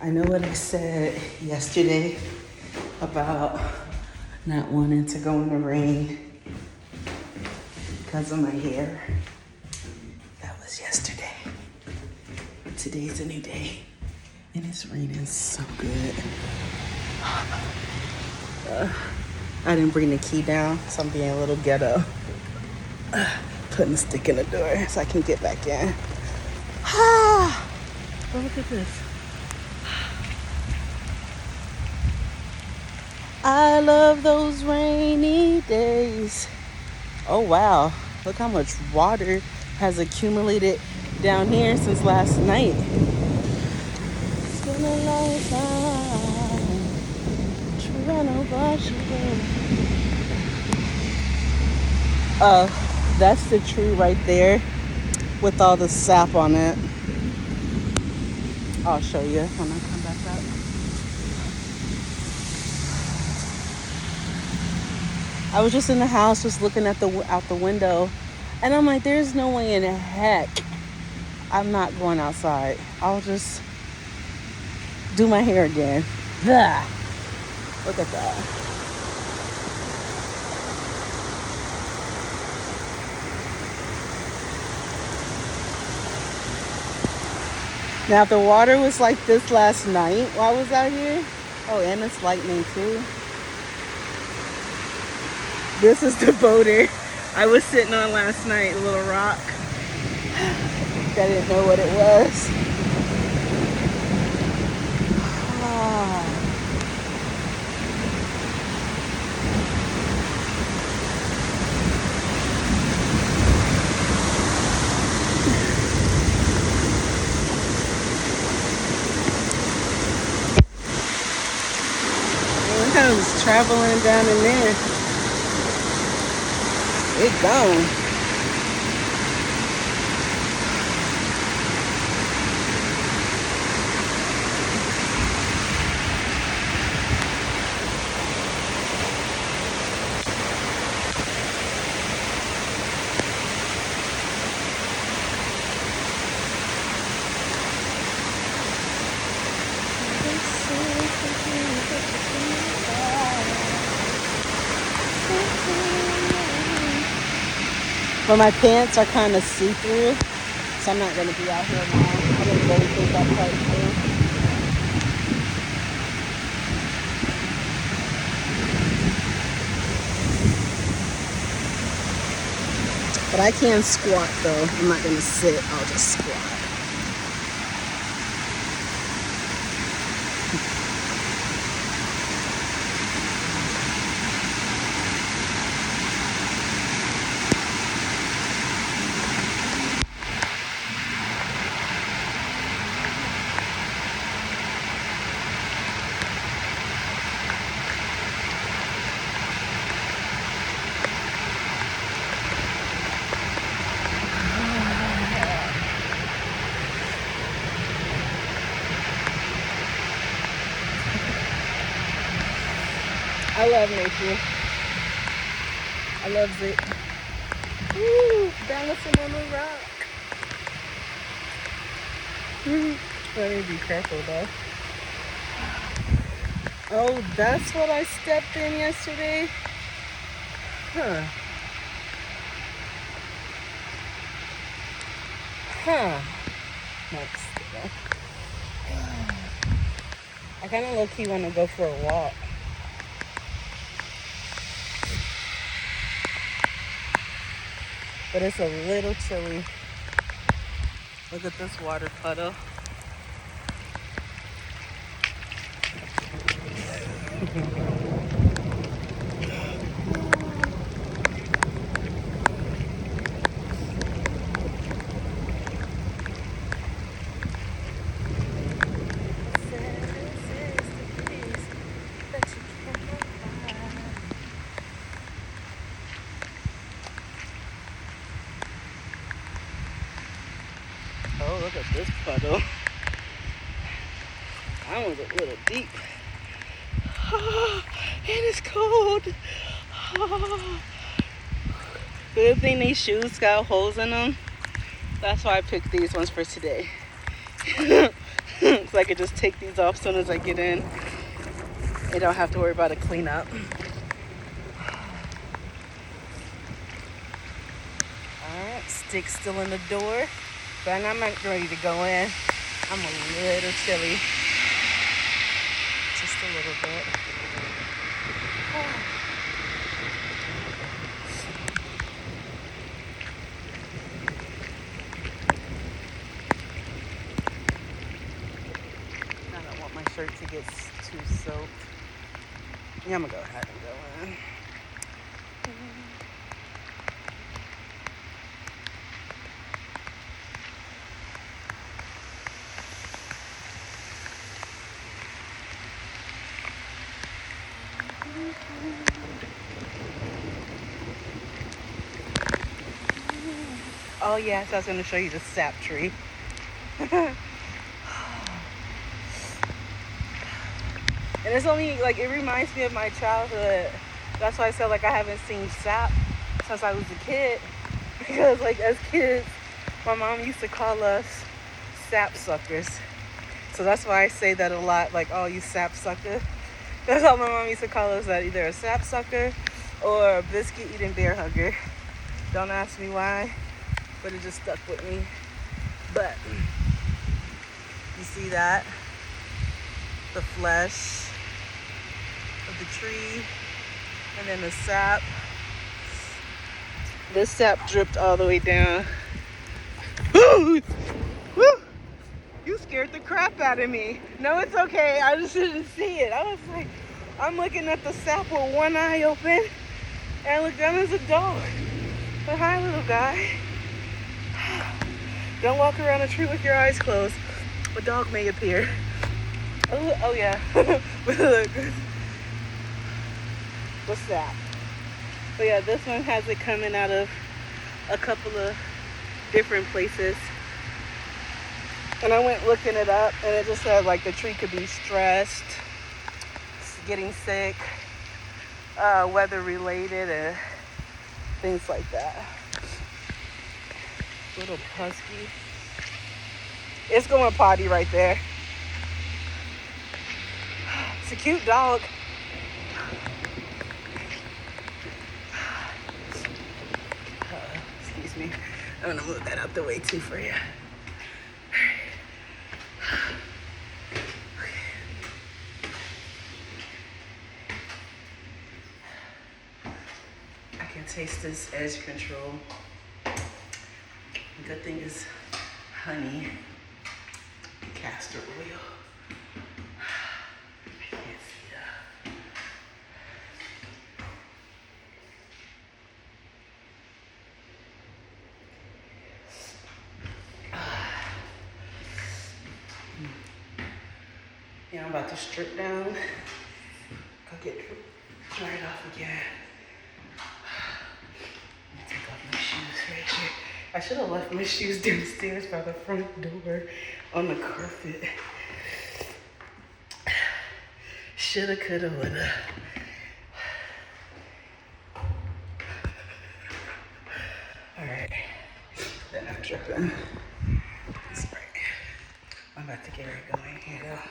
I know what I said yesterday about not wanting to go in the rain because of my hair. That was yesterday. Today's a new day, and it's raining so good. I didn't bring the key down, so I'm being a little ghetto. Putting a stick in the door so I can get back in. Oh, look at this. I love those rainy days. Oh wow, look how much water has accumulated down here since last night. It's been a long time trying to watch you. That's the tree right there with all the sap on it. I'll show you when I come back up. I was just in the house, just looking at out the window, and I'm like, there's no way in heck I'm not going outside. I'll just do my hair again. Blah. Look at that. Now, if the water was like this last night while I was out here, oh, and it's lightning too. This is the boulder I was sitting on last night, a little rock. I didn't know what it was. Look how it's traveling down in there. It gone. But my pants are kind of see-through, so I'm not going to be out here long. I didn't really think that part through. But I can squat though. I'm not going to sit, I'll just squat. I love nature. I love it. Woo, balancing on the rock. Let me be careful though. Oh, that's what I stepped in yesterday? Huh. Next. I kind of low-key want to go for a walk. But it's a little chilly. Look at this water puddle. Oh, look at this puddle. That one's a little deep. Oh, and it's cold. Oh. Good thing these shoes got holes in them. That's why I picked these ones for today. So I could just take these off as soon as I get in. I don't have to worry about a cleanup. Alright, stick still in the door. But I'm not ready to go in. I'm a little chilly. Just a little bit. I don't want my shirt to get too soaked. Yeah, I'm gonna go ahead and go in. Oh yes, I was gonna show you the sap tree. And it's only like, it reminds me of my childhood. That's why I said like I haven't seen sap since I was a kid. Because like as kids, my mom used to call us sap suckers. So that's why I say that a lot, like, oh, you sap sucker. That's how my mom used to call us, that either a sap sucker or a biscuit eating bear hugger. Don't ask me why, but it just stuck with me. But you see that? The flesh of the tree, and then the sap. This sap dripped all the way down. Woo! Woo! You scared the crap out of me. No, it's okay. I just didn't see it. I was like, I'm looking at the sap with one eye open, and I look down, there's a dog. But hi, little guy. Don't walk around a tree with your eyes closed. A dog may appear. Oh yeah. Look. What's that? But yeah, this one has it coming out of a couple of different places. And I went looking it up, and it just said like the tree could be stressed, getting sick, weather related, and things like that. Little husky. It's going potty right there. It's a cute dog. Excuse me. I'm gonna move that out the way too for you. I can taste this edge control. The good thing is honey, castor oil. I can't see that. Yeah, I'm about to strip down. Go get dried off again. Take off my shoes right here. I should have left my shoes downstairs by the front door on the carpet. Shoulda, coulda, woulda. All right, then I'm dripping. That's right. I'm about to get it going here though.